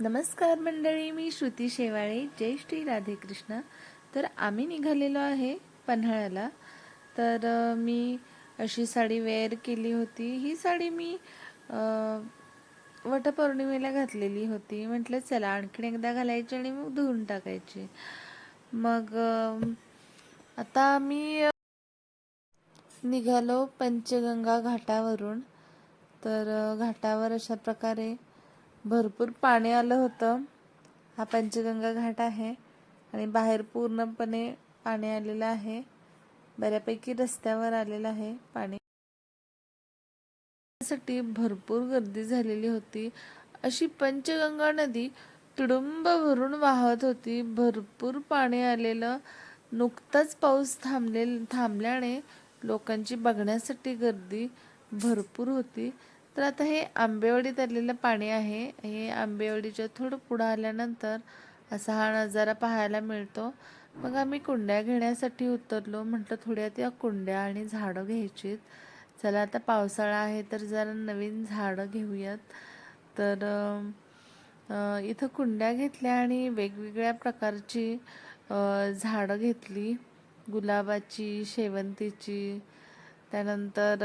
नमस्कार मंडळी, मी श्रुती शेवाळे. जय श्री राधे कृष्ण. तर आम्ही निघालेलो आहे पन्हाळ्याला. तर मी अशी साडी वेअर केली होती. ही साडी मी वटपौर्णिमेला घातलेली होती. म्हटलं चला आणखीन एकदा घालायची आणि मग धुवून टाकायची. मग आता आम्ही निघालो पंचगंगा घाटावरून. तर घाटावर अशा प्रकारे भरपूर पाणी आलं होतं. हा पंचगंगा घाट आहे आणि बाहेर पूर्णपणे पाणी आलेलं आहे. बऱ्यापैकी रस्त्यावर आलेलं आहे पाणी. साठी भरपूर गर्दी झालेली होती. अशी पंचगंगा नदी तुडुंब भरून वाहत होती. भरपूर पाणी आलेलं. नुकताच पाऊस थांबल्याने लोकांची बघण्यासाठी गर्दी भरपूर होती. तर आता हे आंबेवाडीत आलेलं पाणी आहे. हे आंबेवाडीच्या थोडं पुढं आल्यानंतर असा हा नजारा पाहायला मिळतो. मग आम्ही कुंड्या घेण्यासाठी उतरलो. म्हटलं थोड्या त्या कुंड्या आणि झाडं घ्यायचीत. चला आता पावसाळा आहे तर जरा नवीन झाडं घेऊयात. तर इथं कुंड्या घेतल्या आणि वेगवेगळ्या प्रकारची झाडं घेतली. गुलाबाची, शेवंतीची, त्यानंतर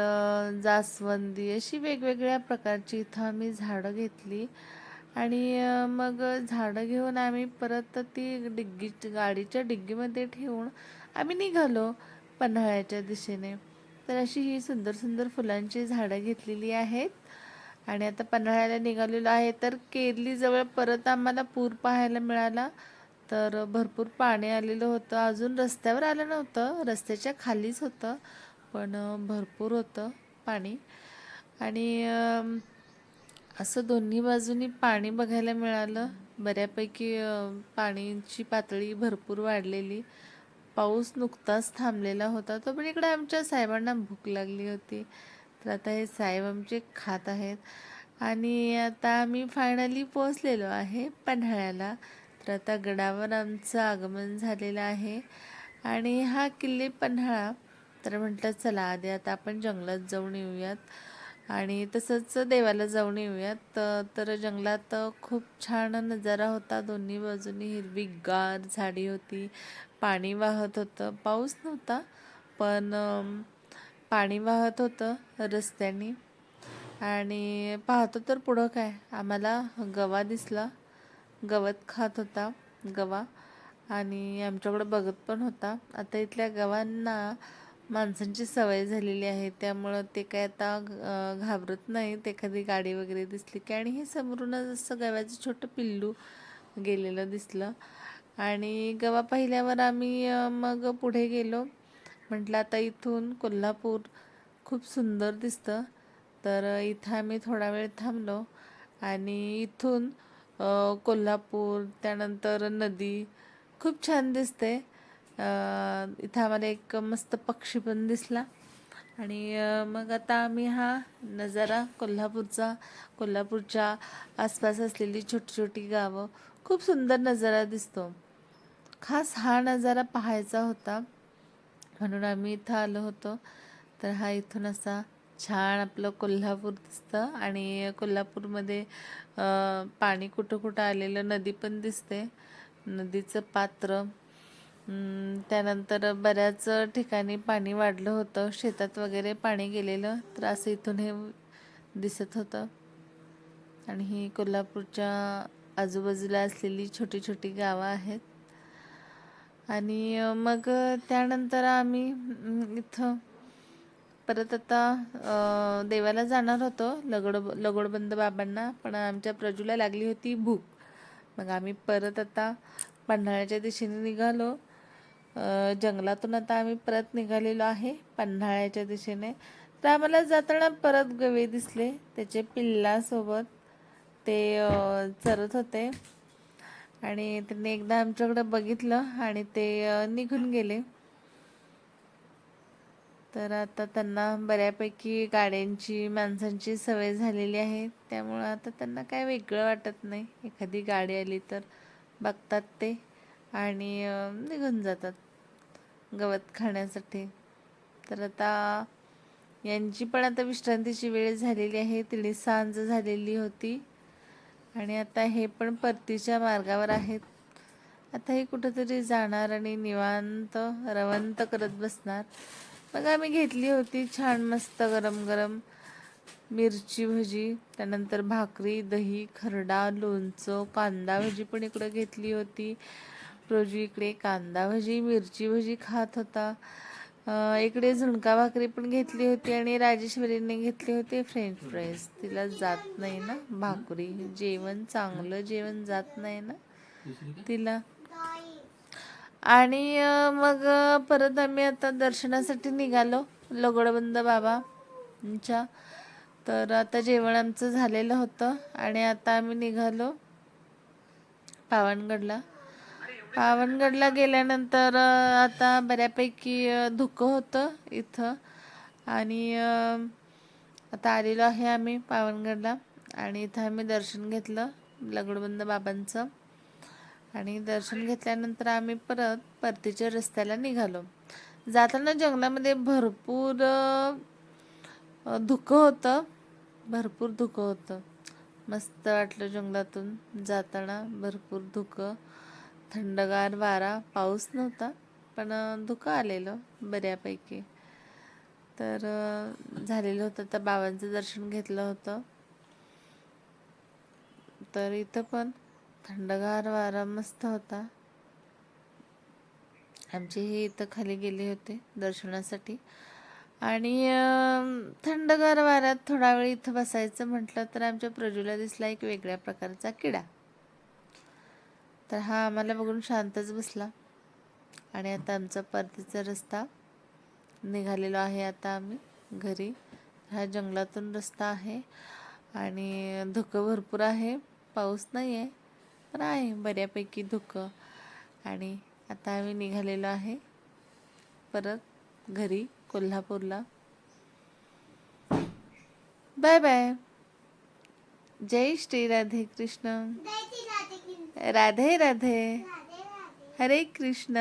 जास्वंदी, अशी वेगवेगळ्या प्रकारची इथं आम्ही झाडं घेतली. आणि मग झाडं घेऊन आम्ही परत ती गाडीच्या डिग्गीमध्ये ठेवून आम्ही निघालो पन्हाळ्याच्या दिशेने. तर अशी ही सुंदर सुंदर फुलांची झाडं घेतलेली आहेत आणि आता पन्हाळ्याला निघालेलो आहे. तर केरलीजवळ परत आम्हाला पूर पाहायला मिळाला. तर भरपूर पाणी आलेलं होतं. अजून रस्त्यावर आलं नव्हतं, रस्त्याच्या खालीच होतं, पण भरपूर होतं पाणी. आणि असं दोन्ही बाजूनी पाणी बघायला मिळालं. बऱ्यापैकी पाण्याची पातळी भरपूर वाढलेली. पाऊस नुकताच थांबलेला होता. तो पण इकडे आमच्या साहेबांना भूक लागली होती. तर आता हे साहेब आमचे खात आहेत. आणि आता आम्ही फायनली पोहोचलेलो आहे पन्हाळ्याला. तर आता गडावर आमचं आगमन झालेलं आहे. आणि हा किल्ले पन्हाळा. तर म्हटलं चला आधी आता आपण जंगलात जाऊन येऊयात आणि तसंच देवाला जाऊन येऊयात. तर जंगलात खूप छान नजारा होता. दोन्ही बाजूनी हिरवीगार झाडी होती. पाणी वाहत होतं. पाऊस नव्हता, पण पाणी वाहत होतं रस्त्याने. आणि पाहतो तर पुढं काय, आम्हाला गवा दिसला. गवत खात होता गवा आणि आमच्याकडे बघत पण होता. आता इथल्या गवांना माणसांची सवय झालेली आहे, त्यामुळं ते काय आता घाबरत नाहीत एखादी गाडी वगैरे दिसली की. आणि हे समोरूनच असं गव्याचं छोटं पिल्लू गेलेलं दिसलं आणि गवा पाहिल्यावर आम्ही मग पुढे गेलो. म्हटलं आता इथून कोल्हापूर खूप सुंदर दिसतं. तर इथं आम्ही थोडा वेळ थांबलो आणि इथून कोल्हापूर, त्यानंतर नदी खूप छान दिसते. इथं आम्हाला एक मस्त पक्षी पण दिसला. आणि मग आता आम्ही हा नजारा कोल्हापूरच्या आसपास असलेली छोटी छोटी गावं, खूप सुंदर नजारा दिसतो. खास हा नजारा पाहायचा होता म्हणून आम्ही इथं आलो होतो. तर हा इथून असा छान आपलं कोल्हापूर दिसतं आणि कोल्हापूरमध्ये पाणी कुठं कुठं आलेलं, नदी पण दिसते, नदीचं पात्र. त्यानंतर बऱ्याच ठिकाणी पाणी वाढलं होतं, शेतात वगैरे पाणी गेलेलं. तर असं इथून हे दिसत होतं. आणि ही कोल्हापूरच्या आजूबाजूला असलेली छोटी छोटी गावं आहेत. आणि मग त्यानंतर आम्ही इथं परत आता देवाला जाणार होतो, लगोडबंद बाबांना. पण आमच्या प्रजूला लागली होती भूक. मग आम्ही परत आता पन्हाळ्याच्या दिशेने निघालो. जंगलातून आता आम्ही परत निघालेलो आहे पन्हाळ्याच्या दिशेने. तर आम्हाला जाताना परत गवे दिसले, त्याचे पिल्लासोबत ते चरत होते. आणि त्यांनी एकदा आमच्याकडे बघितलं आणि ते निघून गेले. तर आता त्यांना बऱ्यापैकी गाड्यांची, माणसांची सवय झालेली आहे, त्यामुळं आता त्यांना काय वेगळं वाटत नाही. एखादी गाडी आली तर बघतात ते आणि निघून जातात गवत खाण्यासाठी. तर आता यांची पण आता विश्रांतीची वेळ झालेली आहे. तिने सांज झालेली होती आणि आता हे पण परतीच्या मार्गावर आहेत. आता हे कुठंतरी जाणार आणि निवांत रवंत करत बसणार. मग आम्ही घेतली होती छान मस्त गरम गरम मिरची भजी, त्यानंतर भाकरी, दही, खरडा, लोणचं, कांदा भजी पण इकडं घेतली होती. रोजी इकडे कांदा भजी मिरची भजी खात होता. इकडे झुणका भाकरी पण घेतली होती आणि राजेश्वरीने घेतले होते फ्रेंच फ्राईज. तिला जात नाही ना भाकरी, जेवण चांगलं जेवण जात नाही ना तिला. आणि मग परत आम्ही आता दर्शनासाठी निघालो लगोडबंद बाबांच्या. तर आता जेवण आमचं झालेलं होतं आणि आता आम्ही निघालो पावनगडला. पावनगडला गेल्यानंतर आता बऱ्यापैकी धुकं होतं इथं आणि आता आलेलो आहे आम्ही पावनगडला. आणि इथं आम्ही दर्शन घेतलं लगोडबंद बाबांचं. आणि दर्शन घेतल्यानंतर आम्ही परत परतीच्या रस्त्याला निघालो. जाताना जंगलामध्ये भरपूर धुकं होतं, भरपूर धुकं होतं. मस्त वाटलं जंगलातून जाताना. भरपूर धुकं, थंडगार वारा, पाऊस नव्हता पण धुकं आलेलं बऱ्यापैकी. तर झालेलं होतं. तर बाबांचं दर्शन घेतलं होतं. तर इथं पण थंडगार वारा मस्त होता. आमचे हे इथं खाली गेले होते दर्शनासाठी आणि थंडगार वाऱ्यात थोडा वेळ इथं बसायचं म्हटलं तर आमच्या प्रजूला दिसला एक वेगळ्या प्रकारचा किडा. तर हा आम्हाला बघून शांतच बसला. आणि आता आमचा परतीचा रस्ता निघालेलो आहे. आता आम्ही घरी. हा जंगलातून रस्ता आहे आणि धुकं भरपूर आहे. पाऊस नाही आहे पण आहे बऱ्यापैकी धुकं. आणि आता आम्ही निघालेलो आहे परत घरी कोल्हापूरला. Bye bye. जय श्री राधे कृष्ण. राधे राधे. हरे कृष्ण.